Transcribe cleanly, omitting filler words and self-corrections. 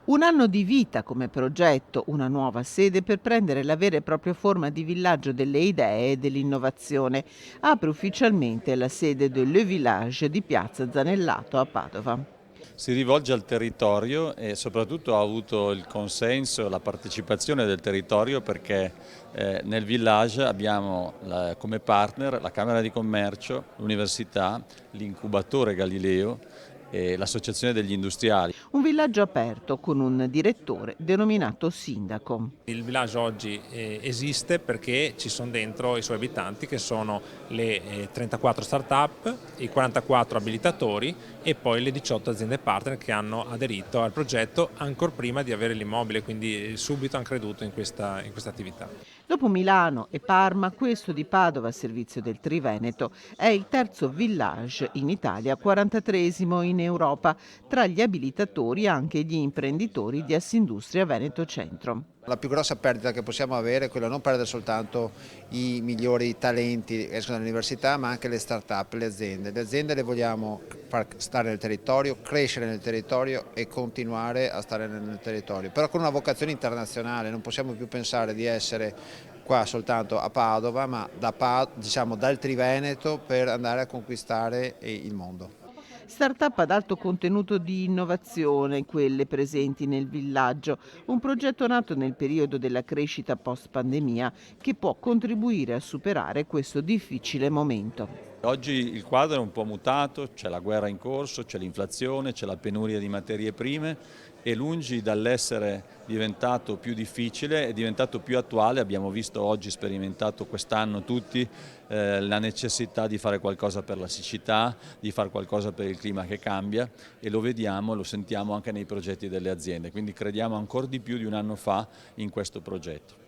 Un anno di vita come progetto, una nuova sede per prendere la vera e propria forma di villaggio delle idee e dell'innovazione. Apre ufficialmente la sede del Le Village di Piazza Zanellato a Padova. Si rivolge al territorio e soprattutto ha avuto il consenso, la partecipazione del territorio perché nel village abbiamo come partner la Camera di Commercio, l'Università, l'Incubatore Galileo e l'Associazione degli Industriali. Un villaggio aperto con un direttore denominato sindaco. Il villaggio oggi esiste perché ci sono dentro i suoi abitanti che sono le 34 start-up, i 44 abilitatori e poi le 18 aziende partner che hanno aderito al progetto ancora prima di avere l'immobile, quindi subito hanno creduto in questa attività. Dopo Milano e Parma, questo di Padova, a servizio del Triveneto, è il terzo village in Italia, 43esimo in Europa, tra gli abilitatori anche gli imprenditori di Assindustria Veneto Centro. La più grossa perdita che possiamo avere è quella di non perdere soltanto i migliori talenti che escono dall'università, ma anche le start-up, le aziende. Le aziende le vogliamo far stare nel territorio, crescere nel territorio e continuare a stare nel territorio, però con una vocazione internazionale. Non possiamo più pensare di essere qua soltanto a Padova, ma dal Triveneto per andare a conquistare il mondo. Startup ad alto contenuto di innovazione, quelle presenti nel villaggio, un progetto nato nel periodo della crescita post-pandemia che può contribuire a superare questo difficile momento. Oggi il quadro è un po' mutato, c'è la guerra in corso, c'è l'inflazione, c'è la penuria di materie prime e lungi dall'essere diventato più difficile è diventato più attuale. Abbiamo visto oggi, sperimentato quest'anno tutti, la necessità di fare qualcosa per la siccità, di fare qualcosa per il clima che cambia e lo vediamo, lo sentiamo anche nei progetti delle aziende, quindi crediamo ancora di più di un anno fa in questo progetto.